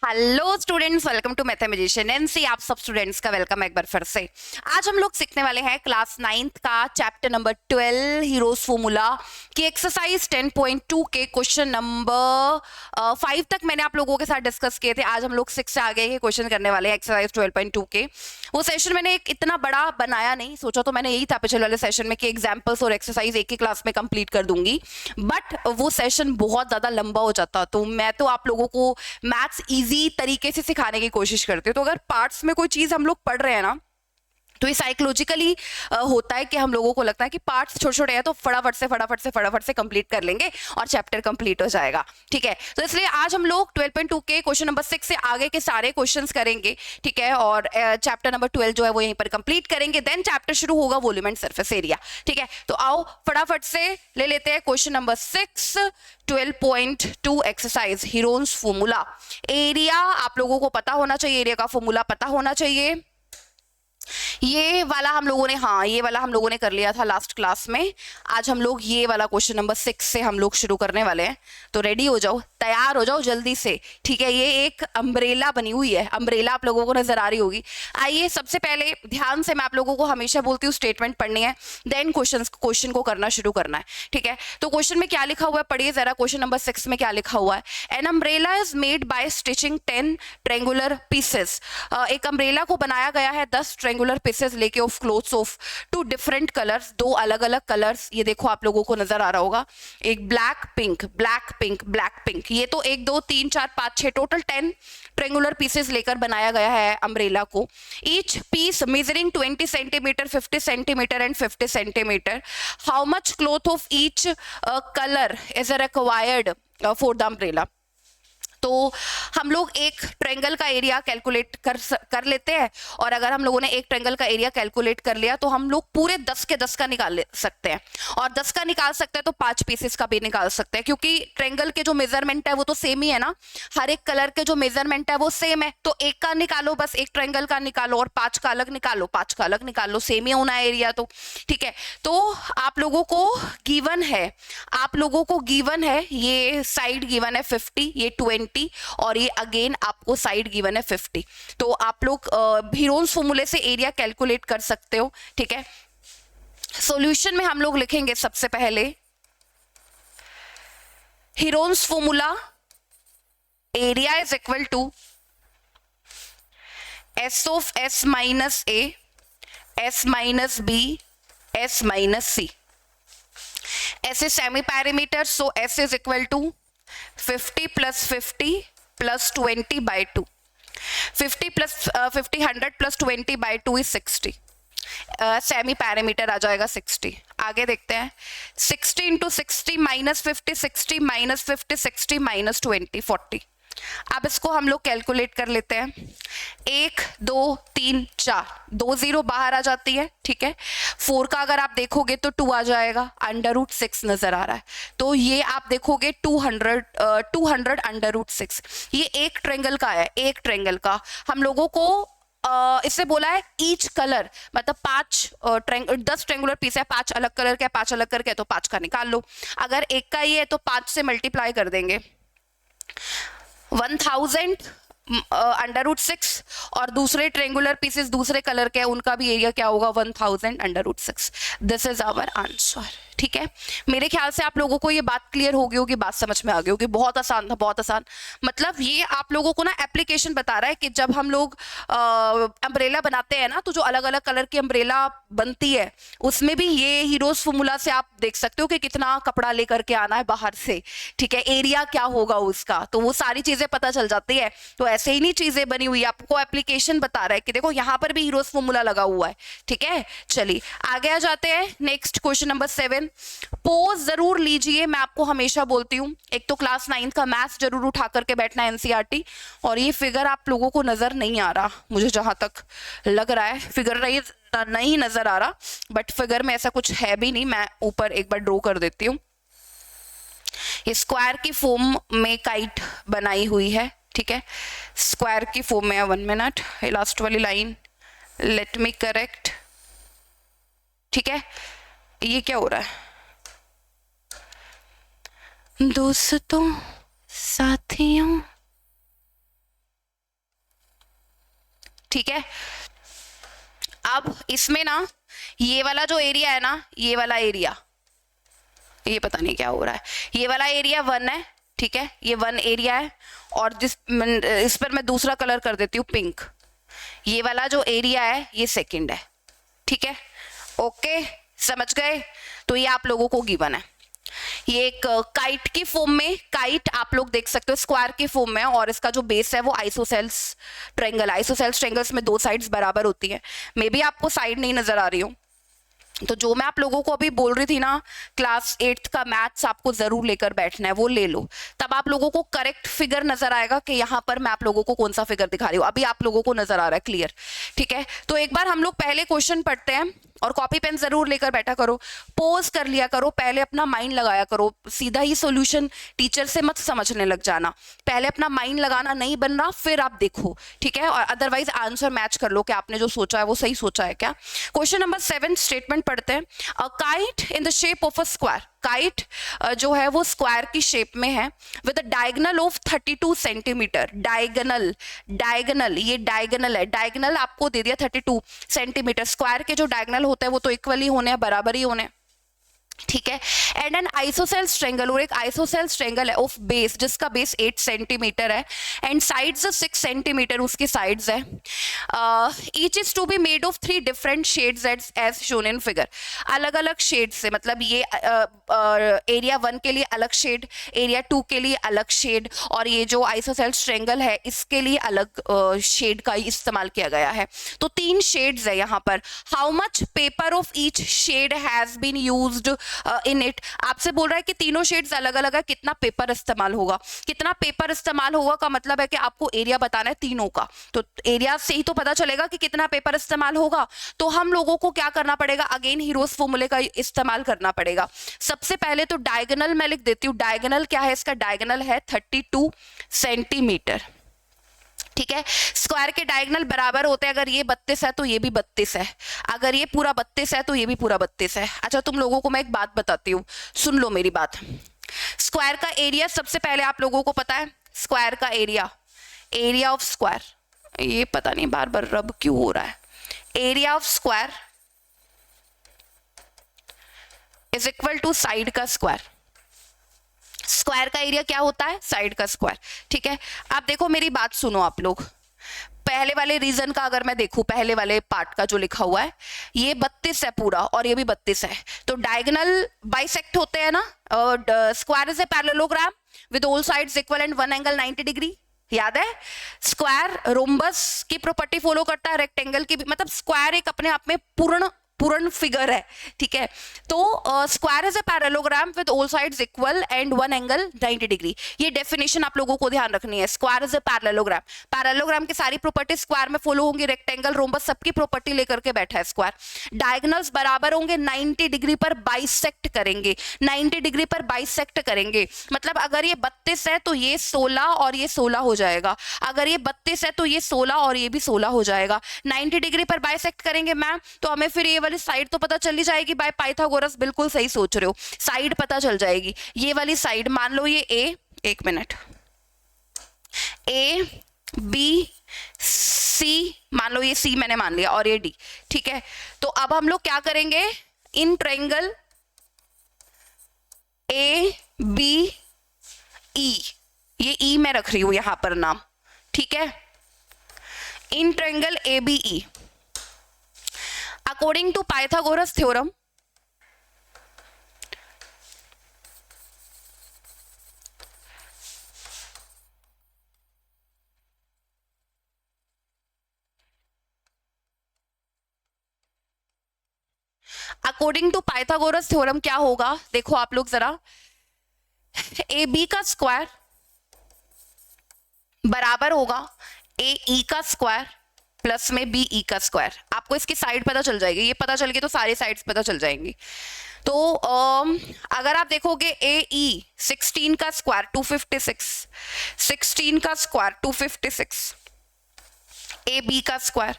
Hello students, welcome to mathematician NC. आप सब students का वेलकम एक बार फिर से। आज हम लोग सीखने वाले हैं क्लास 9th का चैप्टर नंबर 12 हीरोज फॉर्मूला की एक्सरसाइज 10.2 के क्वेश्चन नंबर 5 तक मैंने आप लोगों के साथ डिस्कस किए थे। आज हम लोग 6 से आगे के क्वेश्चन करने वाले हैं एक्सरसाइज 12.2 के। वो सेशन मैंने एक इतना बड़ा बनाया नहीं, सोचा तो मैंने यही था पिछले वाले सेशन में कि एग्जाम्पल्स और एक्सरसाइज एक ही क्लास में कंप्लीट कर दूंगी, बट वो सेशन बहुत ज्यादा लंबा हो जाता। तो मैं तो आप लोगों को मैथ्स इजी तरीके से सिखाने की कोशिश करती हूँ। तो अगर पार्ट्स में कोई चीज हम लोग पढ़ रहे हैं ना, तो ये साइकोलॉजिकली होता है कि हम लोगों को लगता है कि पार्ट्स छोटे छोटे हैं तो फटाफट से कंप्लीट कर लेंगे और चैप्टर कंप्लीट हो जाएगा। ठीक है, तो इसलिए आज हम लोग 12.2 के क्वेश्चन नंबर 6 से आगे के सारे क्वेश्चंस करेंगे। ठीक है, और चैप्टर नंबर 12 जो है वो यहीं पर कंप्लीट करेंगे। देन चैप्टर शुरू होगा वॉल्यूम एंड सरफेस एरिया। ठीक है, तो आओ फटाफट से ले लेते हैं question number 6 12.2 exercise Heron's formula. Area आप लोगों को पता होना चाहिए, एरिया का फॉर्मूला पता होना चाहिए। ये वाला हम लोगों ने कर लिया था लास्ट क्लास में। आज हम लोग ये वाला क्वेश्चन नंबर 6 से हम लोग शुरू करने वाले हैं। तो रेडी हो जाओ, तैयार हो जाओ जल्दी से। ठीक है, ये एक अम्ब्रेला बनी हुई है, अम्ब्रेला आप लोगों को नजर आ रही होगी। आइए सबसे पहले ध्यान से, मैं आप लोगों को हमेशा बोलती हूँ स्टेटमेंट पढ़नी है, देन क्वेश्चन को करना शुरू करना है। ठीक है, तो क्वेश्चन में क्या लिखा हुआ है पढ़िए जरा। क्वेश्चन नंबर 6 में क्या लिखा हुआ है? An umbrella is made by stitching 10 triangular pieces. एक अम्ब्रेला को बनाया गया है 10 ट्रेंगुलर पीसेस लेके of clothes of 2 different colours, 2 अलग अलग कलर्स। ये देखो आप लोगों को नजर आ रहा होगा, एक black pink black pink black pink. ये तो 1 2 3 4 5 6 टोटल 10 ट्रेंगुलर पीसेस लेकर बनाया गया है अम्ब्रेला को। Each piece measuring 20 centimetre 50 centimetre and 50 centimetre. How much cloth of each colour is required for the umbrella. तो हम लोग एक ट्रेंगल का एरिया कैलकुलेट कर लेते हैं, और अगर हम लोगों ने एक ट्रेंगल का एरिया कैलकुलेट कर लिया तो हम लोग पूरे 10 के 10 का निकाल सकते हैं। और 10 का निकाल सकते हैं तो 5 पीसेस का भी निकाल सकते हैं, क्योंकि ट्रेंगल के जो मेजरमेंट है वो तो सेम ही है ना, हर एक कलर के जो मेजरमेंट है वो सेम है। तो एक का निकालो, बस एक ट्रेंगल का निकालो, और 5 का अलग निकालो, 5 का अलग निकालो, सेम ही होना है एरिया तो। ठीक है, तो आप लोगों को गिवन है, ये साइड गिवन है 50, ये 20, और ये अगेन आपको साइड गिवन है 50। तो आप लोग हीरोन्स फॉर्मूले से एरिया कैलकुलेट कर सकते हो। ठीक है, सॉल्यूशन में हम लोग लिखेंगे सबसे पहले Heron's formula, area is equal to S of S minus A, S minus B, S minus C. S is semi parameter, so S is equal to 50 plus 50 plus 20 by 2। 50 plus 50 100 plus 20 by 2 is 60। Semi parameter आ जाएगा 60। आगे देखते हैं, 60 into 60 minus 50, 60 minus 50, 60 minus 20 40। अब इसको हम लोग calculate कर लेते हैं। 1 2 3 4, 2 0 बाहर आ जाती है। ठीक है, 4 का अगर आप देखोगे तो 2 आ जाएगा, √6 नजर आ रहा है। तो ये आप देखोगे 200 √6। ये एक ट्रेंगल का है, एक ट्रेंगल का हम लोगों को इससे बोला है ईच कलर, मतलब 10 ट्रेंगुलर पीस है, 5 अलग कलर के, 5 अलग करके, तो 5 का निकाल लो। अगर एक का ही है तो 5 से मल्टीप्लाई कर देंगे, 1000 √6, और दूसरे ट्रेंगुलर पीसेस दूसरे कलर के हैं, उनका भी एरिया क्या होगा 1000 √6। This is our answer. ठीक है, मेरे ख्याल से आप लोगों को ये बात क्लियर हो गई होगी, बात समझ में आ गई होगी। बहुत आसान था, बहुत आसान। मतलब ये आप लोगों को ना एप्लीकेशन बता रहा है कि जब हम लोग अम्ब्रेला बनाते हैं ना, तो जो अलग अलग कलर की अम्ब्रेला बनती है उसमें भी ये हीरोज फॉर्मूला से आप देख सकते हो कि कितना कपड़ा लेकर के आना है बाहर से। ठीक है, एरिया क्या होगा उसका, तो वो सारी चीजें पता चल जाती है। तो ऐसे ही नहीं चीजें बनी हुई, आपको एप्लीकेशन बता रहा है कि देखो यहाँ पर भी हीरोज फॉर्मूला लगा हुआ है। ठीक है, चलिए आगे आ जाते हैं। Next question number 7। पोज जरूर लीजिए, मैं आपको हमेशा बोलती हूँ, एक तो क्लास 9th का मैथ्स जरूर उठा करके बैठना एनसीईआरटी। और ये फिगर आप लोगों को नजर नहीं आ रहा, मुझे जहां तक लग रहा है फिगर नहीं नजर आ रहा, बट फिगर में ऐसा कुछ है भी नहीं। मैं ऊपर एक बार ड्रॉ कर देती हूँ। ये स्क्वायर की फॉर्म में काइट बनाई हुई है। ठीक है, स्क्वायर की फॉर्म में है। 1 मिनट, लास्ट वाली लाइन लेट मी करेक्ट। ठीक है, ये क्या हो रहा है दोस्तों, साथियों? ठीक है। अब इसमें ना ये वाला जो एरिया है ना, ये वाला एरिया, ये पता नहीं क्या हो रहा है, ये वाला एरिया 1 है, ठीक है, ये 1 एरिया है, और इस पर मैं दूसरा कलर कर देती हूँ पिंक, ये वाला जो एरिया है ये सेकंड है, ठीक है। ओके, समझ गए? तो ये आप लोगों को गिवन है। ये एक काइट की फॉर्म में, काइट आप लोग देख सकते हो स्क्वायर की फॉर्म में, और इसका जो बेस है वो आइसोसेल्स ट्रायंगल, आइसोसेल्स ट्रायंगल्स में 2 साइड्स बराबर होती है। मे बी आपको साइड नहीं नजर आ रही हो, तो जो मैं आप लोगों को अभी बोल रही थी ना, क्लास 8th का मैथ्स आपको जरूर लेकर बैठना है, वो ले लो, तब आप लोगों को करेक्ट फिगर नजर आएगा कि यहाँ पर मैं आप लोगों को कौन सा फिगर दिखा रही हूँ। अभी आप लोगों को नजर आ रहा है क्लियर, ठीक है। तो एक बार हम लोग पहले क्वेश्चन पढ़ते हैं, और कॉपी पेन जरूर लेकर बैठा करो, पोज कर लिया करो, पहले अपना माइंड लगाया करो, सीधा ही सॉल्यूशन टीचर से मत समझने लग जाना, पहले अपना माइंड लगाना, नहीं बन रहा फिर आप देखो, ठीक है, और अदरवाइज आंसर मैच कर लो कि आपने जो सोचा है वो सही सोचा है क्या। क्वेश्चन नंबर 7 स्टेटमेंट पढ़ते हैं। A kite in the shape of a square, kite जो है वो स्क्वायर की शेप में है, with a diagonal of 32 centimetre, diagonal, diagonal, ये डायगोनल है, डायगोनल आपको दे दिया 32 सेंटीमीटर, स्क्वायर के जो डायगोनल होते हैं वो तो इक्वली होने हैं, बराबर ही होने हैं, ठीक है। एंड एन आइसोसेल्स ट्रायंगल, और एक आइसोसेल्स ट्रायंगल है ऑफ बेस, जिसका बेस 8 सेंटीमीटर है, एंड साइड्स 6 सेंटीमीटर उसकी साइड्स है। Each is to be made of 3 different shades as shown in figure, अलग अलग शेड से, मतलब ये एरिया 1 के लिए अलग शेड, एरिया 2 के लिए अलग शेड, और ये जो आइसोसेल्स ट्रायंगल है इसके लिए अलग शेड का इस्तेमाल किया गया है। तो 3 शेड्स है यहाँ पर। How much paper of each shade has been used in it, आपसे बोल रहा है कि तीनों शेड्स अलग अलग है, कितना पेपर इस्तेमाल होगा, कितना पेपर इस्तेमाल होगा का मतलब है कि आपको एरिया बताना है तीनों का, तो एरिया से ही तो पता चलेगा कि कितना पेपर इस्तेमाल होगा। तो हम लोगों को क्या करना पड़ेगा, अगेन हीरोज फॉर्मूले का इस्तेमाल करना पड़ेगा। सबसे पहले तो डायगोनल मैं लिख देती हूँ, डायगोनल क्या है, इसका डायगोनल है 32 सेंटीमीटर, ठीक है। स्क्वायर के डायगोनल बराबर होते हैं, अगर ये 32 है तो ये भी 32 है, अगर ये पूरा 32 है तो ये भी पूरा 32 है। अच्छा, तुम लोगों को मैं एक बात बताती हूँ, सुन लो मेरी बात। स्क्वायर का एरिया सबसे पहले आप लोगों को पता है, स्क्वायर का एरिया, एरिया ऑफ स्क्वायर, ये पता नहीं बार बार रब क्यों हो रहा है, area of square is equal to side का स्क्वायर। स्क्वायर का एरिया क्या होता है, साइड का स्क्वायर, ठीक है। अब देखो मेरी बात सुनो आप लोग, पहले वाले रीजन का अगर मैं देखूं, पहले वाले पार्ट का जो लिखा हुआ है, ये 32 है पूरा और ये भी 32 है, तो डायगोनल बाइसेक्ट होते हैं ना, square is a parallelogram with all sides equal and one angle 90 degree, याद है। स्क्वायर रोम्बस की प्रॉपर्टी फॉलो करता है, रेक्टेंगल की भी, मतलब स्क्वायर एक अपने आप में पूर्ण फिगर है, ठीक है। तो square is a parallelogram with all sides equal and one angle 90 degree, ये डेफिनेशन आप लोगों को ध्यान रखनी है। Square is a parallelogram, parallelogram की सारी प्रॉपर्टी स्क्वायर में फॉलो होंगी, रेक्टेंगल रोम्बस सबकी प्रॉपर्टी लेकर के बैठा है स्क्वायर। डायगोनल्स बराबर होंगे, 90 डिग्री पर बाइसेक्ट करेंगे, 90 डिग्री पर बाइसेक्ट करेंगे, मतलब अगर ये 32 है तो ये 16 और ये 16 हो जाएगा, अगर ये 32 है तो ये 16 और ये भी 16 हो जाएगा। 90 डिग्री पर बाइसेक्ट करेंगे मैम, तो हमें फिर ये साइड तो पता चली जाएगी बाय पाइथागोरस, बिल्कुल सही सोच रहे हो, साइड पता चल जाएगी। ये वाली साइड मान लो ये ए, एक मिनट, ए बी सी, मान लो ये सी मैंने मान लिया और ये डी, ठीक है। तो अब हम लोग क्या करेंगे, इन ट्रायंगल ए बी ई, ये ई मैं रख रही हूं यहां पर नाम, ठीक है, in triangle A B E, according to Pythagoras theorem, according to Pythagoras theorem क्या होगा, देखो आप लोग जरा, ए बी का स्क्वायर बराबर होगा ए ई का स्क्वायर प्लस में बी ई का स्क्वायर। आपको इसकी साइड पता चल जाएगी, ये पता चल गई तो सारी साइड्स पता चल जाएंगी। तो अगर आप देखोगे ए ई 16 का स्क्वायर 256, 16 का स्क्वायर 256, ए बी का स्क्वायर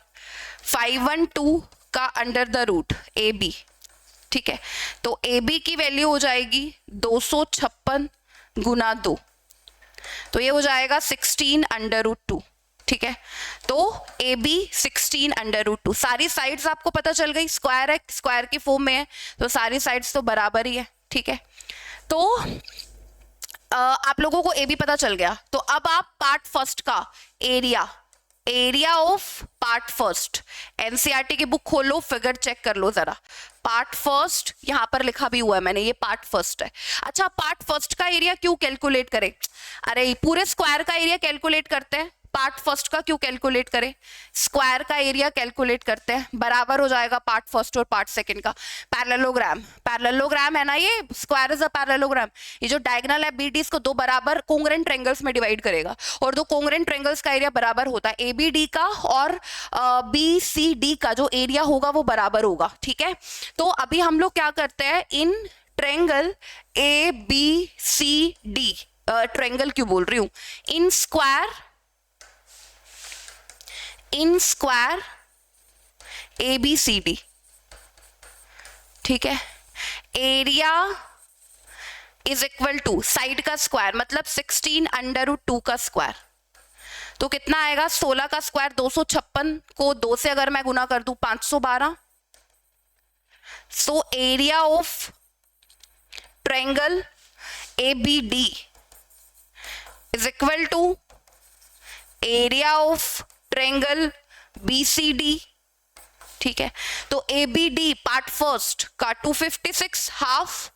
512 का under the root A B, ठीक है। तो ए बी की वैल्यू हो जाएगी 256 गुना 2, तो ये हो जाएगा 16 अंडर रूट 2, ठीक है, तो ए बी 16√2, सारी साइड्स आपको पता चल गई, स्क्वायर है, स्क्वायर की फॉर्म में है तो सारी साइड्स तो बराबर ही है। ठीक है, तो आप लोगों को ए बी पता चल गया, तो अब आप पार्ट फर्स्ट का area of part first, NCERT की बुक खोलो, फिगर चेक कर लो जरा। पार्ट फर्स्ट यहां पर लिखा भी हुआ है मैंने, ये पार्ट फर्स्ट है। अच्छा, पार्ट फर्स्ट का एरिया क्यों कैलकुलेट करें? अरे पूरे स्क्वायर का एरिया कैलकुलेट करते हैं, पार्ट फर्स्ट का क्यों कैलकुलेट करें? स्क्वायर का एरिया कैलकुलेट करते हैं, बराबर हो जाएगा पार्ट फर्स्ट और पार्ट सेकंड का। पैरेललोग्राम है ना, ये स्क्वायर इज अ पैरेललोग्राम। ये जो डायगोनल है बीडी, इसको दो बराबर कोंग्रेंट ट्रायंगल्स में डिवाइड करेगा, और दो कोंग्रेंट ट्रायंगल्स का एरिया बराबर होता है। एबीडी का और बीसीडी का जो एरिया होगा वो बराबर होगा। ठीक है, तो अभी हम लोग क्या करते हैं, in triangle A B C D, triangle क्यों बोल रही हूं, इन स्क्वायर ABCD, ठीक है, area is equal to side का स्क्वायर, मतलब 16√2 का स्क्वायर, तो कितना आएगा, 16 का स्क्वायर 256 को 2 से अगर मैं गुना कर दूं 512। So area of triangle ABD is equal to area of triangle BCD। ठीक है, तो ABD पार्ट फर्स्ट का 256 हाफ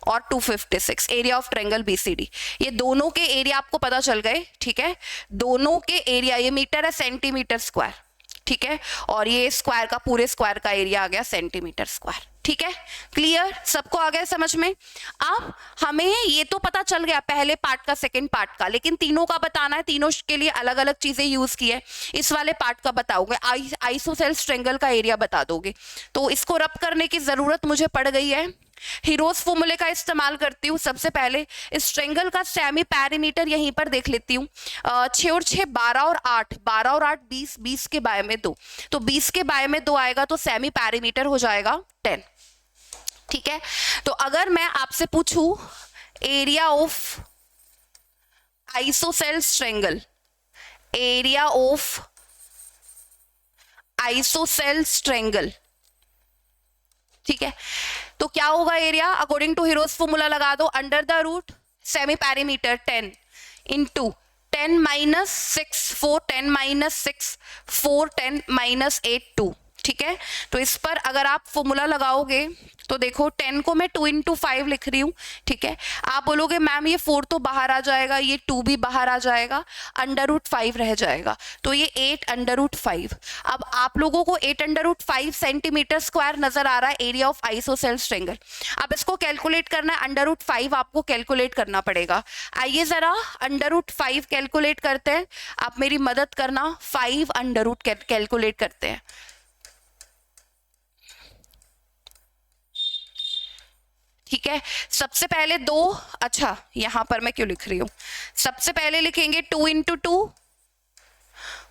और 256 एरिया ऑफ ट्रायंगल BCD, ये दोनों के एरिया आपको पता चल गए। ठीक है, दोनों के एरिया, ये मीटर है, सेंटीमीटर स्क्वायर। ठीक है, और ये स्क्वायर का, पूरे स्क्वायर का एरिया आ गया सेंटीमीटर स्क्वायर। ठीक है, क्लियर, सबको आ गया समझ में? अब हमें ये तो पता चल गया पहले पार्ट का, सेकंड पार्ट का, लेकिन तीनों का बताना है, तीनों के लिए अलग अलग चीजें यूज की है। इस वाले पार्ट का बताओगे, आइसोसेल्स ट्रायंगल का एरिया बता दोगे, तो इसको रब करने की जरूरत मुझे पड़ गई है। हीरोज फॉर्मूले का इस्तेमाल करती हूँ। सबसे पहले इस ट्रायंगल का सेमी पैरीमीटर यहीं पर देख लेती हूँ। 6 और 6 12 और 8, 12 और 8 20, 20 के बाय में 2, तो 20 के बाय में 2 आएगा, तो सेमी पैरीमीटर हो जाएगा 10। ठीक है, तो अगर मैं आपसे पूछूं area of isosceles triangle, area of isosceles triangle, ठीक है, तो क्या होगा area? According to Hero's formula लगा दो, under the root semi perimeter 10 into 10 minus 6 4, 10 minus 6 4, 10 minus 8 2। ठीक है, तो इस पर अगर आप फॉर्मूला लगाओगे तो देखो 10 को मैं 2 इंटू 5 लिख रही हूँ। ठीक है, आप बोलोगे मैम ये 4 तो बाहर आ जाएगा, ये 2 भी बाहर आ जाएगा, अंडर रूट 5 रह जाएगा, तो ये 8 अंडर रूट 5। अब आप लोगों को 8 अंडर रूट 5 सेंटीमीटर स्क्वायर नजर आ रहा है एरिया ऑफ आइसोसेल्स ट्रायंगल। अब इसको कैलकुलेट करना है, अंडर रूट 5 आपको कैलकुलेट करना पड़ेगा। आइए जरा अंडर रूट 5 कैलकुलेट करते हैं, आप मेरी मदद करना। 5 अंडर रूट कैलकुलेट करते हैं। ठीक है, सबसे पहले 2, अच्छा यहां पर मैं क्यों लिख रही हूं, सबसे पहले लिखेंगे 2 इंटू 2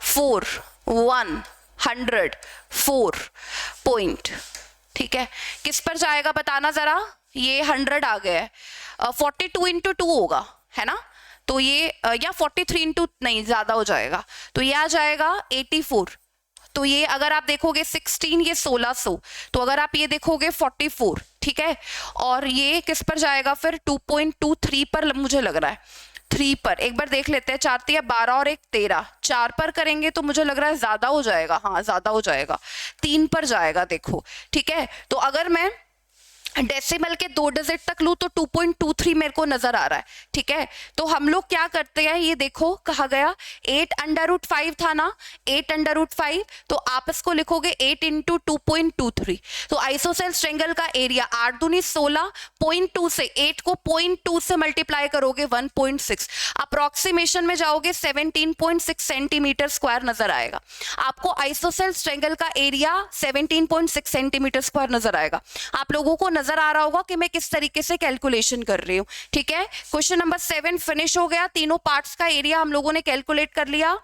4, 100 4 पॉइंट। ठीक है, किस पर जाएगा बताना जरा, ये 100 आ गया है, 42 इंटू 2 होगा, है ना, तो ये या 43 इंटू, नहीं ज्यादा हो जाएगा, तो ये आ जाएगा 84। तो ये अगर आप देखोगे 16, ये 1600, तो अगर आप ये देखोगे 44। ठीक है, और ये किस पर जाएगा फिर, 2.23 पर मुझे लग रहा है, 3 पर एक बार देख लेते हैं। 4 3 12 और 1 13, 4 पर करेंगे तो मुझे लग रहा है ज्यादा हो जाएगा, हाँ ज्यादा हो जाएगा, 3 पर जाएगा देखो। ठीक है, तो अगर मैं डेसिमल के 2 डिजिट तक लूं तो 2.23 मेरे को नजर आ रहा है। ठीक है, तो हम लोग क्या करते हैं, ये देखो कहा गया 8 अंडर रूट 5 था ना, 8 अंडर रूट 5, तो आप इसको लिखोगे 8 इंटू 2.23। तो आइसोसेल्स ट्रायंगल का एरिया 8 दूनी 16, 0.2 से 8 को 0.2 से मल्टीप्लाई करोगे 1.6, अप्रोक्सीमेशन में जाओगे 17.6 सेंटीमीटर स्क्वायर नजर आएगा आपको। आइसोसेल्स ट्रायंगल का एरिया 17.6 सेंटीमीटर स्क्वायर नजर आएगा। आप लोगों को नजर आ रहा होगा कि मैं किस तरीके से कैलकुलेशन कर रही हूं। ठीक है, क्वेश्चन नंबर 7 फिनिश हो गया, तीनों पार्ट्स का एरिया हम लोगों ने कैलकुलेट कर लिया।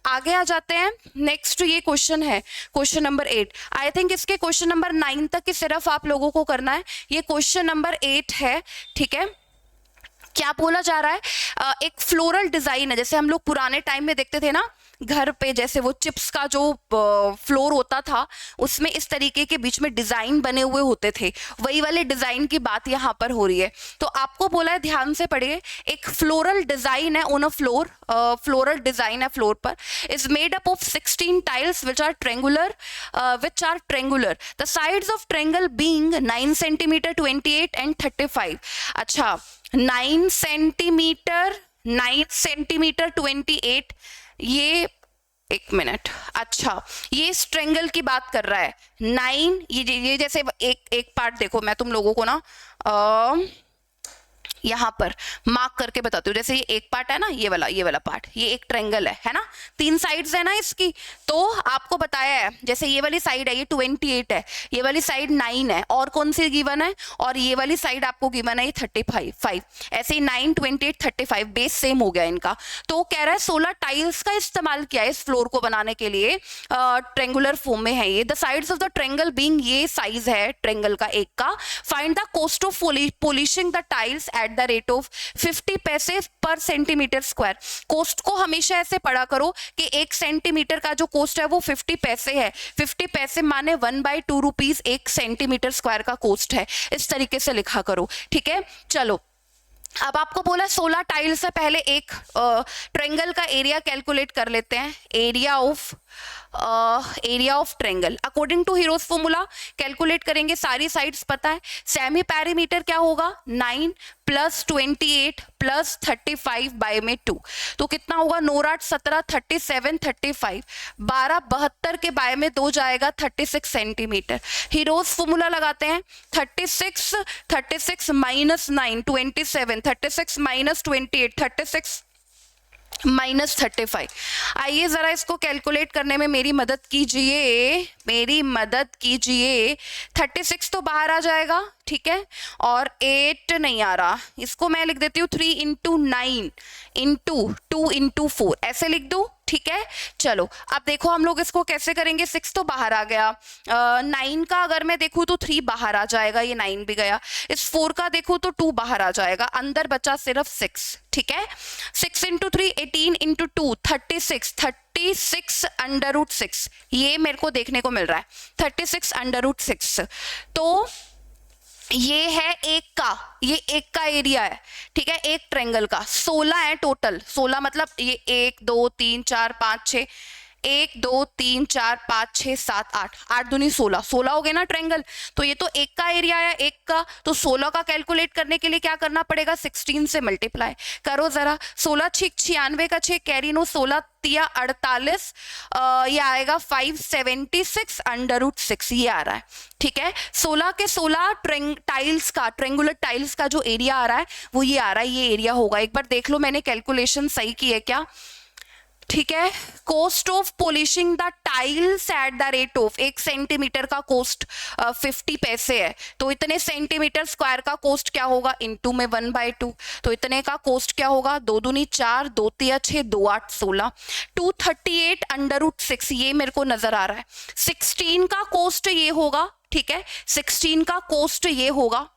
आगे आ जाते हैं, नेक्स्ट ये क्वेश्चन है क्वेश्चन नंबर 8। आई थिंक इसके क्वेश्चन नंबर 9 तक की सिर्फ आप लोगों को करना है, ये क्वेश्चन नंबर 8 है। ठीक है, क्या बोला जा रहा है, एक फ्लोरल डिजाइन है, जैसे हम लोग पुराने टाइम में देखते थे ना घर पे, जैसे वो चिप्स का जो फ्लोर होता था उसमें इस तरीके के बीच में डिजाइन बने हुए होते थे, वही वाले डिजाइन की बात यहाँ पर हो रही है। तो आपको बोला है, ध्यान से पढ़िए, एक फ्लोरल डिजाइन है on a floor, floral design है फ्लोर पर, is made up of 16 tiles which are triangular, the sides of triangle being 9 centimetre, 28 and 35। अच्छा, 9 सेंटीमीटर, 28, ये एक मिनट, अच्छा ये इस ट्रेंगल की बात कर रहा है। 9, ये जैसे एक पार्ट देखो, मैं तुम लोगों को ना यहाँ पर मार्क करके बताती हूँ। जैसे ये एक पार्ट है ना, ये वाला पार्ट, ये एक ट्रायंगल है ना, 3 साइड्स है ना इसकी। तो आपको बताया है, जैसे ये वाली साइड है ये 28 है, ये वाली साइड 9 है, और कौन सी गिवन है, और ये वाली साइड आपको गिवन है ये 35। ऐसे ही 9, 28, 35 बेस सेम हो गया इनका। तो कह रहा है 16 टाइल्स का इस्तेमाल किया है इस फ्लोर को बनाने के लिए, ट्रेंगुलर फॉर्म में है ये। The sides of the triangle being, ये साइज है ट्रेंगल का एक का। Find the cost of polishing the tiles at the rate of 50 पैसे पर सेंटीमीटर स्क्वायर। कोस्ट को हमेशा ऐसे पढ़ा करो कि 1 सेंटीमीटर का जो कोस्ट है वो 50 पैसे है। 50 पैसे माने 1/2 रुपीज 1 सेंटीमीटर स्क्वायर का कोस्ट है, इस तरीके से लिखा करो, ठीक है। चलो, अब आपको बोला 16 टाइल से पहले एक ट्रेंगल का एरिया कैलकुलेट कर लेते हैं। Area of triangle according to Hero's formula calculate करेंगे, सारी साइड्स पता है। सेमी पैरीमीटर क्या होगा, 9 + 28 + 35 बाय में 2, तो कितना होगा, 9 8 17 37 35, 12 72 के बाय में 2 जाएगा 36 सेंटीमीटर। हीरोज फॉर्मूला लगाते हैं, 36 -9 27, 36 - 28 36 -35। आइए जरा इसको कैलकुलेट करने में मेरी मदद कीजिए, 36 तो बाहर आ जाएगा, ठीक है, और 8 नहीं आ रहा, इसको मैं लिख देती हूँ 3 × 9 × 2 × 4 ऐसे लिख दूँ, ठीक है। चलो अब देखो हम लोग इसको कैसे करेंगे, 6 तो बाहर आ गया, 9 का अगर मैं देखूँ तो 3 बाहर आ जाएगा, ये 9 भी गया, इस 4 का देखूँ तो 2 बाहर आ जाएगा, अंदर बचा सिर्फ 6, ठीक है। 6 × 3 18 × 2 36 √6, ये मेरे को देखने को मिल रहा है 36 √6। तो ये है ये एक का एरिया है, ठीक है, एक ट्रायंगल का। 16 है टोटल, 16 मतलब ये 1 2 3 4 5 6, 1 2 3 4 5 6 7 8, 8 दूनी 16 हो गए ना ट्रायंगल। तो ये तो एक का एरिया है, एक का, तो 16 का कैलकुलेट करने के लिए क्या करना पड़ेगा, 16 से मल्टीप्लाई करो जरा। 16 6 96 का 6 कैरी नो, 16 3 48, ये आएगा 576 √6, ये आ रहा है, ठीक है। 16 के 16 टाइल्स का, ट्रेंगुलर टाइल्स का जो एरिया आ रहा है वो ये आ रहा है, ये एरिया होगा। एक बार देख लो मैंने कैलकुलेशन सही की है क्या, ठीक है। Cost of polishing the tiles at the rate of, 1 centimetre का कोस्ट 50 पैसे है, तो इतने सेंटीमीटर स्क्वायर का कोस्ट क्या होगा, इनटू में 1/2, तो इतने का कोस्ट क्या होगा, 2 दूनी 4 2 3 6 2 8 16, 238 √6, ये मेरे को नजर आ रहा है। 16 का कोस्ट ये होगा, ठीक है, 16 का कोस्ट ये होगा,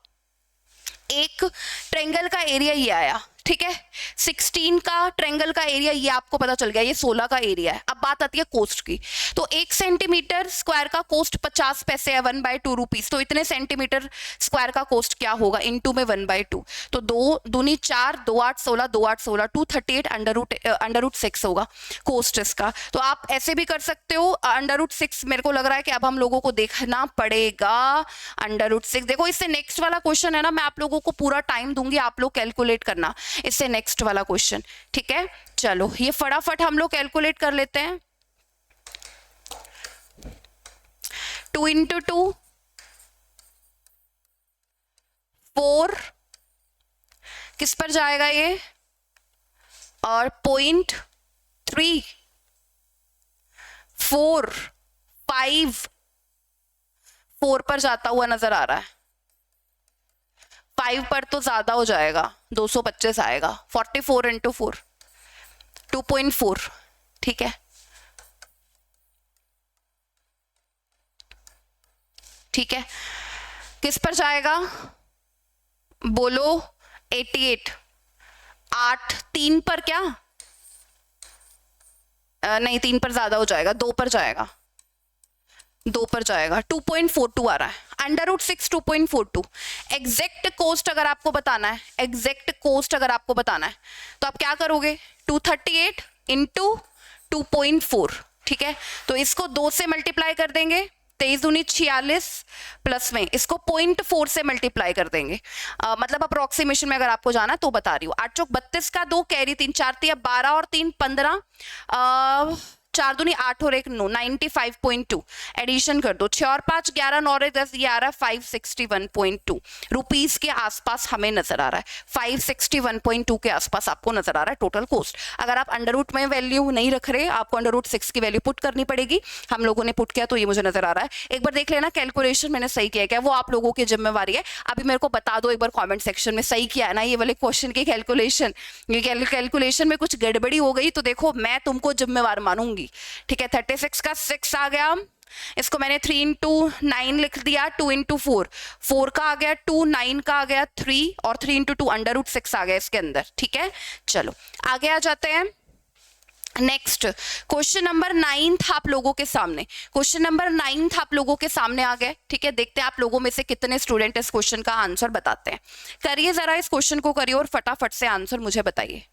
एक ट्रायंगल का एरिया ये आया, ठीक है। 16 का ट्रायंगल का एरिया ये आपको पता चल गया, ये 16 का एरिया है। अब बात आती है कोस्ट की, तो 1 सेंटीमीटर स्क्वायर का कोस्ट 50 पैसे है, 1/2 रुपीज, तो इतने सेंटीमीटर स्क्वायर का कोस्ट क्या होगा, इनटू में 1/2, तो 2 दूनी 4 2 8 16 2 8 16, 238 √6 होगा कोस्ट इसका। तो आप ऐसे भी कर सकते हो, √6 मेरे को लग रहा है कि अब हम लोगों को देखना पड़ेगा √6। देखो इससे नेक्स्ट वाला क्वेश्चन है ना, मैं आप लोगों को पूरा टाइम दूंगी, आप लोग कैलकुलेट करना इससे नेक्स्ट वाला क्वेश्चन, ठीक है। चलो ये फटाफट हम लोग कैलकुलेट कर लेते हैं। 2 × 2 4 किस पर जाएगा ये, और 0.3 4 5 4 पर जाता हुआ नजर आ रहा है, 5 पर तो ज्यादा हो जाएगा, 225 आएगा, 44 × 4 2.4, ठीक है, ठीक है। किस पर जाएगा बोलो, 88 8 3 पर क्या नहीं 3 पर ज्यादा हो जाएगा, 2 पर जाएगा, 2 पर जाएगा, 2.42 आ रहा है, √6 2.42। एग्जैक्ट कोस्ट अगर आपको बताना है, एग्जैक्ट कोस्ट अगर आपको बताना है तो आप क्या करोगे, 238 इंटू 2.4, ठीक है। तो इसको 2 से मल्टीप्लाई कर देंगे, 23 दूनी 46 प्लस में इसको 0.4 से मल्टीप्लाई कर देंगे। मतलब अप्रोक्सीमेशन में अगर आपको जाना है तो बता रही हूँ। 8 चौक 32 का 2 कैरी 3 4 3 12 और 3 15, 4 दूनी 8 और 1 9, 95.2 एडिशन कर दो, 6 और 5 11 9 और 10, ये आ रहा है 561.2 रुपीस के आसपास हमें नजर आ रहा है, 561.2 के आसपास आपको नजर आ रहा है टोटल कॉस्ट। अगर आप अंडर रूट में वैल्यू नहीं रख रहे, आपको √6 की वैल्यू पुट करनी पड़ेगी। हम लोगों ने पुट किया तो ये मुझे नजर आ रहा है। एक बार देख लेना कैलकुलेशन मैंने सही किया क्या, वो आप लोगों की जिम्मेवारी है। अभी मेरे को बता दो एक बार कॉमेंट सेक्शन में, सही किया है ना ये वाले क्वेश्चन की कैलकुलेशन। ये कैलकुलेशन में कुछ गड़बड़ी हो गई तो देखो मैं तुमको जिम्मेवार मानूंगी, ठीक है। 36 का 6 आ गया, इसको मैंने 3 इंटू 9 लिख दिया, 2 इंटू 4, 4 का आ गया 2, 9 का आ गया 3 और 3 इंटू 2 √6 आ गया इसके अंदर, ठीक है। चलो आगे आ जाते हैं। नेक्स्ट क्वेश्चन नंबर 9 था आप लोगों के सामने, क्वेश्चन नंबर 9 था आप लोगों के सामने आ गए, ठीक है। देखते हैं आप लोगों में से कितने स्टूडेंट इस क्वेश्चन का आंसर बताते हैं। करिए जरा इस क्वेश्चन को करिए और फटाफट से आंसर मुझे बताइए।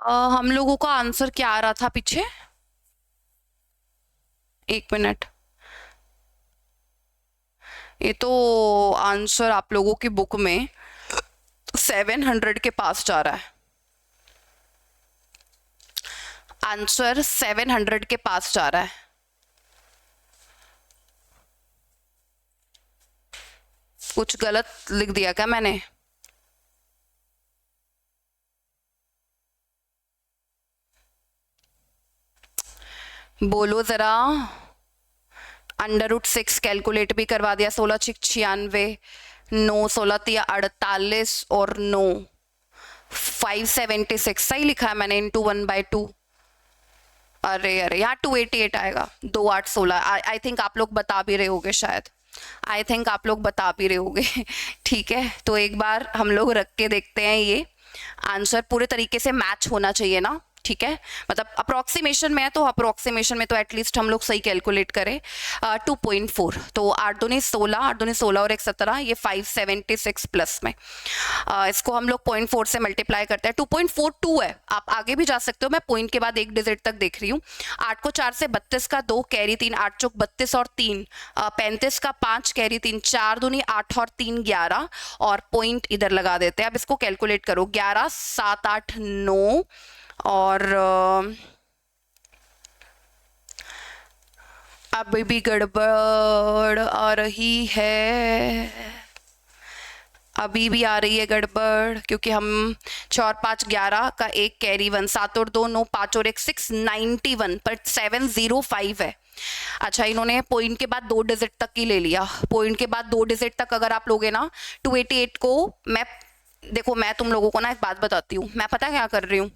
हम लोगों का आंसर क्या आ रहा था पीछे, 1 मिनट। ये तो आंसर आप लोगों की बुक में 700 के पास जा रहा है, आंसर 700 के पास जा रहा है। कुछ गलत लिख दिया क्या मैंने? बोलो जरा। √6 कैलकुलेट भी करवा दिया, 16 6 96, 9 16 3 48 और 9 576 सही लिखा है मैंने, इंटू 1/2। अरे अरे यहाँ 288 आएगा, 2 8 16। आई थिंक आप लोग बता भी रहे होगे शायद, आई थिंक आप लोग बता भी रहे होगे ठीक है। तो एक बार हम लोग रख के देखते हैं, ये आंसर पूरे तरीके से मैच होना चाहिए ना, ठीक है। मतलब अप्रोक्सीमेशन में है तो अप्रोक्सीमेशन में तो एटलीस्ट हम लोग सही कैलकुलेट करें। 2.4 तो 8 दूनी 16, 8 दूनी 16 और 1 17, ये 576 प्लस में इसको हम लोग 0.4 से मल्टीप्लाई करते हैं, 2.42 है। आप आगे भी जा सकते हो, मैं पॉइंट के बाद एक डिजिट तक देख रही हूँ। 8 को 4 से 32 का 2 कैरी 3, 8 चौक 32 और 3 35 का 5 कैरी 3, 4 दूनी 8 और 3 11 और पॉइंट इधर लगा देते हैं। अब इसको कैलकुलेट करो, 11 7 8 9 और अभी भी गड़बड़ आ रही है, अभी भी आ रही है गड़बड़, क्योंकि हम 4 5 11 का 1 कैरी 1, 7 और 2 9, 5 और 1 6 91 पर 705 है। अच्छा इन्होंने पॉइंट के बाद 2 डिजिट तक ही ले लिया, पॉइंट के बाद 2 डिजिट तक अगर आप लोगे ना 288 को मैं देखो मैं तुम लोगों को ना एक बात बताती हूँ, मैं पता क्या कर रही हूँ,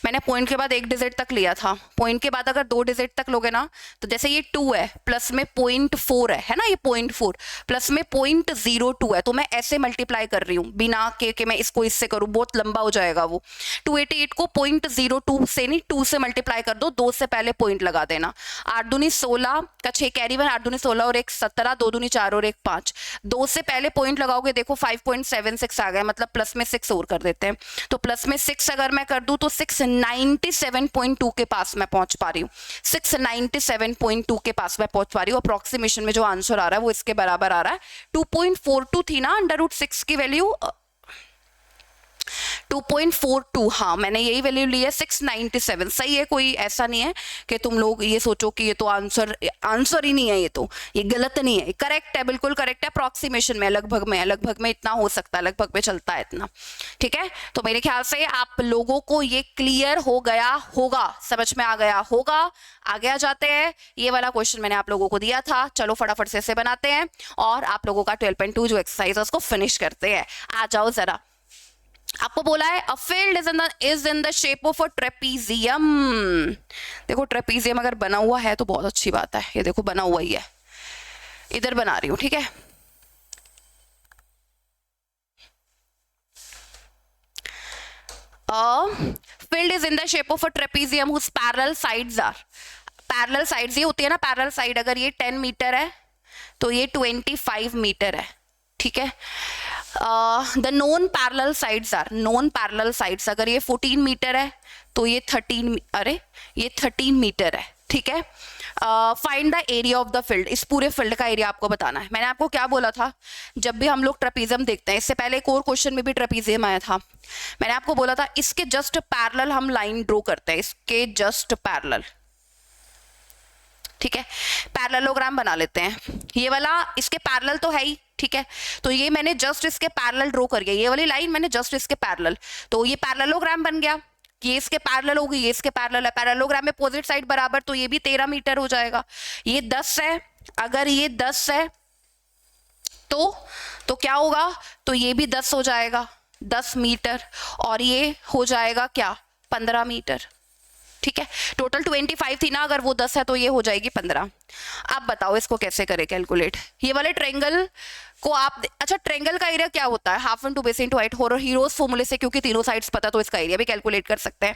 मैंने पॉइंट के बाद एक डिजिट तक लिया था, पॉइंट के बाद अगर 2 डिजिट तक लोगे ना, तो जैसे ये 2 है प्लस में 0.4 है ना, ये 0.4 प्लस में 0.02 है, तो मैं ऐसे मल्टीप्लाई कर रही हूँ बिना के मैं इसको इससे करूँ, बहुत लंबा हो जाएगा वो। 288 को 0.02 से नहीं 2 से मल्टीप्लाई कर दो, 2 से पहले पॉइंट लगा देना। 8 दूनी 16 का 6 कैरी 1, 8 दूनी 16 और 1 17, 2 दूनी 4 और 1 5, 2 से पहले पॉइंट लगाओगे, देखो 5.76 आ गया, मतलब प्लस में 6 और कर देते हैं, तो प्लस में 6 अगर मैं कर दूं तो 697.2 के पास मैं पहुंच पा रही हूँ, 697.2 के पास मैं पहुंच पा रही हूँ। अप्रोक्सीमेशन में जो आंसर आ रहा है वो इसके बराबर आ रहा है। 2.42 थी ना √6 की वैल्यू, 2.42, हाँ मैंने यही वैल्यू ली है, 697 सही है, कोई ऐसा नहीं है कि तुम लोग ये सोचो कि ये तो आंसर ही नहीं है, ये गलत नहीं है, करेक्ट है, बिल्कुल करेक्ट है, अप्रोक्सीमेशन में लगभग में इतना हो सकता है, लगभग में चलता है इतना, ठीक है। तो मेरे ख्याल से आप लोगों को ये क्लियर हो गया होगा, समझ में आ गया होगा। आगे आ जाते हैं, ये वाला क्वेश्चन मैंने आप लोगों को दिया था, चलो फटाफट से इसे बनाते हैं और आप लोगों का 12.2 जो एक्सरसाइज है उसको फिनिश करते हैं। आ जाओ जरा, आपको बोला है a field is in the shape of a trapezium. देखो ट्रेपीजियम अगर बना हुआ है तो बहुत अच्छी बात है, ये देखो बना हुआ ही है, इधर बना रही हूं, ठीक है। Field is in the shape of a trapezium whose parallel sides are, parallel sides ये होती है ना, पैरेलल साइड अगर ये 10 मीटर है तो ये 25 मीटर है, ठीक है। The non parallel sides are, non parallel sides अगर ये 14 मीटर है तो ये 13 मीटर है, ठीक है। Find the area of the field, इस पूरे फील्ड का एरिया आपको बताना है। मैंने आपको क्या बोला था, जब भी हम लोग ट्रेपीजियम देखते हैं, इससे पहले एक और क्वेश्चन में भी ट्रेपीजियम आया था, मैंने आपको बोला था इसके जस्ट पैरेलल हम लाइन ड्रॉ करते हैं, इसके जस्ट पैरेलल, ठीक है, पैरेललोग्राम बना लेते हैं। ये वाला इसके पैरेलल तो है ही, ठीक है, तो ये मैंने जस्ट इसके पैरेलल ड्रॉ कर दिया, ये वाली लाइन मैंने जस्ट इसके पैरेलल, तो ये पैरेललोग्राम बन गया, ये इसके पैरेलल होगी, ये इसके पैरेलल है, पैरेललोग्राम में अपोजिट साइड बराबर, तो ये भी 13 मीटर हो जाएगा। ये 10 है, अगर ये 10 है तो क्या होगा, तो ये भी 10 हो जाएगा, 10 मीटर, और ये हो जाएगा क्या 15 मीटर, ठीक है। टोटल 25 थी ना, अगर वो 10 है तो ये हो जाएगी 15। अब बताओ इसको कैसे करें कैलकुलेट। ये वाले ट्रायंगल को आप, अच्छा ट्रायंगल का एरिया क्या होता है, half into base into height, और हीरोज फॉर्मूले से क्योंकि तीनों साइड्स पता तो इसका एरिया भी कैलकुलेट कर सकते हैं।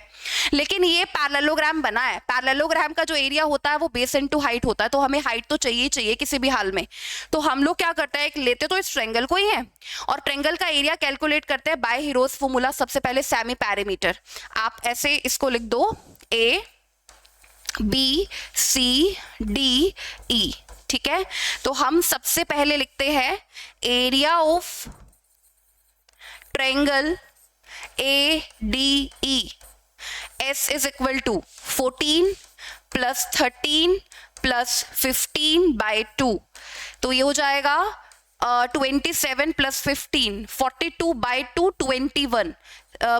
लेकिन ये पैरेललोग्राम बना है, पैरेललोग्राम का जो एरिया होता है वो बेस इनटू हाइट होता है, तो हमें हाइट तो चाहिए किसी भी हाल में, तो हम लोग क्या करते हैं, एक लेते तो इस ट्रायंगल को ही है और ट्रायंगल का एरिया कैलकुलेट करते हैं बाय हीरोज फॉर्मूला। सबसे पहले सेमी पैरामीटर, आप ऐसे इसको लिख दो A B C D E, ठीक है। तो हम सबसे पहले लिखते हैं area of triangle ADE, S is equal to 14 plus 13 plus 15 by 2, तो ये हो जाएगा 27 प्लस 15 42 बाय 2 21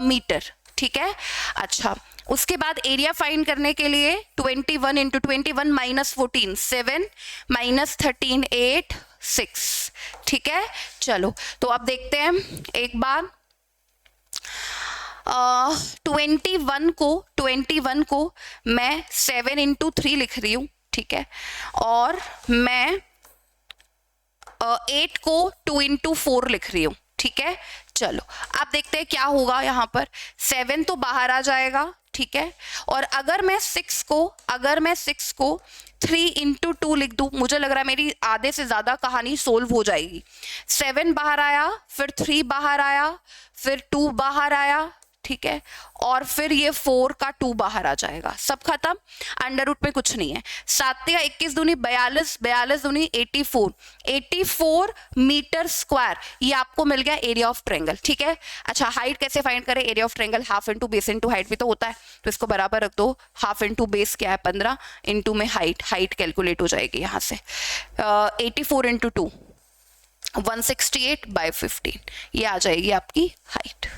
मीटर, ठीक है। अच्छा उसके बाद एरिया फाइंड करने के लिए 21 इंटू 21 माइनस 14 7 माइनस 13 8 6, ठीक है। चलो तो अब देखते हैं एक बार, 21 को मैं 7 इंटू 3 लिख रही हूँ, ठीक है, और मैं 8 को 2 इंटू 4 लिख रही हूँ, ठीक है। चलो अब देखते हैं क्या होगा, यहाँ पर 7 तो बाहर आ जाएगा, ठीक है, और अगर मैं 6 को 3 इंटू 2 लिख दूं, मुझे लग रहा है मेरी आधे से ज्यादा कहानी सोल्व हो जाएगी। 7 बाहर आया, फिर 3 बाहर आया, फिर 2 बाहर आया, ठीक है, और फिर ये 4 का 2 बाहर आ जाएगा, सब खत्म, अंडर रूट में कुछ नहीं है। 7 या 21 दूनी 42, 42 दूनी 84 मीटर स्क्वायर, ये आपको मिल गया एरिया ऑफ ट्रायंगल, ठीक है। अच्छा हाइट कैसे फाइंड करें, area of triangle half into base into height भी तो होता है, तो इसको बराबर रख दो, हाफ इंटू बेस क्या है 15 इंटू में हाइट कैलकुलेट हो जाएगी यहाँ से 84 इंटू 2 168 बाय 15, ये आ जाएगी आपकी हाइट।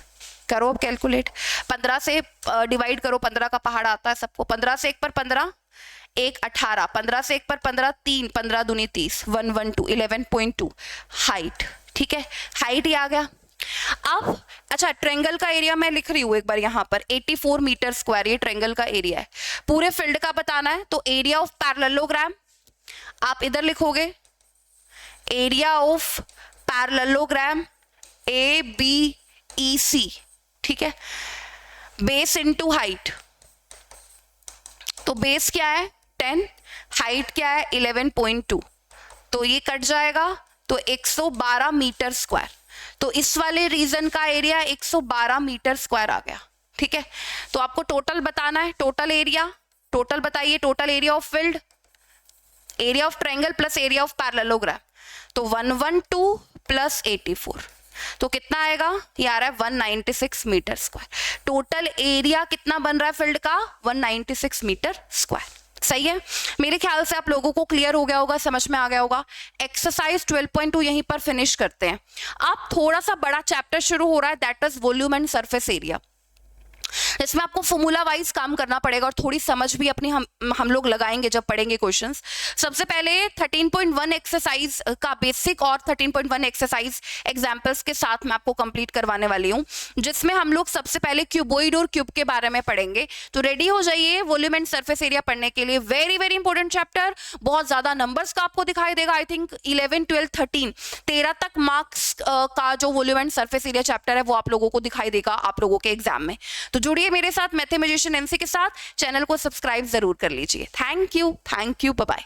करो अब कैलकुलेट, 15 से डिवाइड करो, 15 का पहाड़ आता है सबको, 15 से 1 पर 15 1 18, 15 से 1 पर 15 3, 15 दूनी 30 112 11.2 हाइट, ठीक है, हाइट ही आ गया। अब अच्छा, ट्रायंगल का एरिया मैं लिख रही हूँ एक बार यहाँ पर, 84 मीटर स्क्वायर ये ट्रायंगल का एरिया है। पूरे फील्ड का बताना है तो एरिया ऑफ पैरेललोग्राम आप इधर लिखोगे, एरिया ऑफ पैरेललोग्राम ABEC, ठीक है, बेस इनटू हाइट, तो बेस क्या है 10, हाइट क्या है 11.2, तो ये कट जाएगा तो 112 मीटर स्क्वायर। तो इस वाले रीजन का एरिया 112 मीटर स्क्वायर आ गया, ठीक है। तो आपको टोटल बताना है, टोटल एरिया, टोटल बताइए, total area of field, area of triangle plus area of parallelogram, तो 112 प्लस 84, तो कितना आएगा, ये आ रहा है 196 मीटर स्क्वायर। टोटल एरिया कितना बन रहा है फील्ड का, 196 मीटर स्क्वायर। सही है, मेरे ख्याल से आप लोगों को क्लियर हो गया होगा, समझ में आ गया होगा। एक्सरसाइज 12.2 यहीं पर फिनिश करते हैं। अब थोड़ा सा बड़ा चैप्टर शुरू हो रहा है, that is volume and surface area. इसमें आपको फॉर्मूला वाइज काम करना पड़ेगा और थोड़ी समझ भी अपनी हम लोग लगाएंगे जब पढ़ेंगे क्वेश्चंस। सबसे पहले 13.1 एक्सरसाइज का बेसिक और 13.1 एक्सरसाइज एग्जांपल्स के साथ मैं आपको कंप्लीट करवाने वाली हूं, जिसमें हम लोग सबसे पहले क्यूबॉइड और क्यूब के बारे में पढ़ेंगे। तो रेडी हो जाइए वॉल्यूम एंड सरफेस एरिया पढ़ने के लिए। वेरी वेरी इंपॉर्टेंट चैप्टर, बहुत ज्यादा नंबर्स का आपको दिखाई देगा। आई थिंक 11, 12, 13 तक मार्क्स का जो volume and surface area chapter है वो आप लोगों को दिखाई देगा आप लोगों के एग्जाम में। तो जुड़िए मेरे साथ मैथमेजिशियन एनसी के साथ, चैनल को सब्सक्राइब जरूर कर लीजिए। Thank you, bye bye.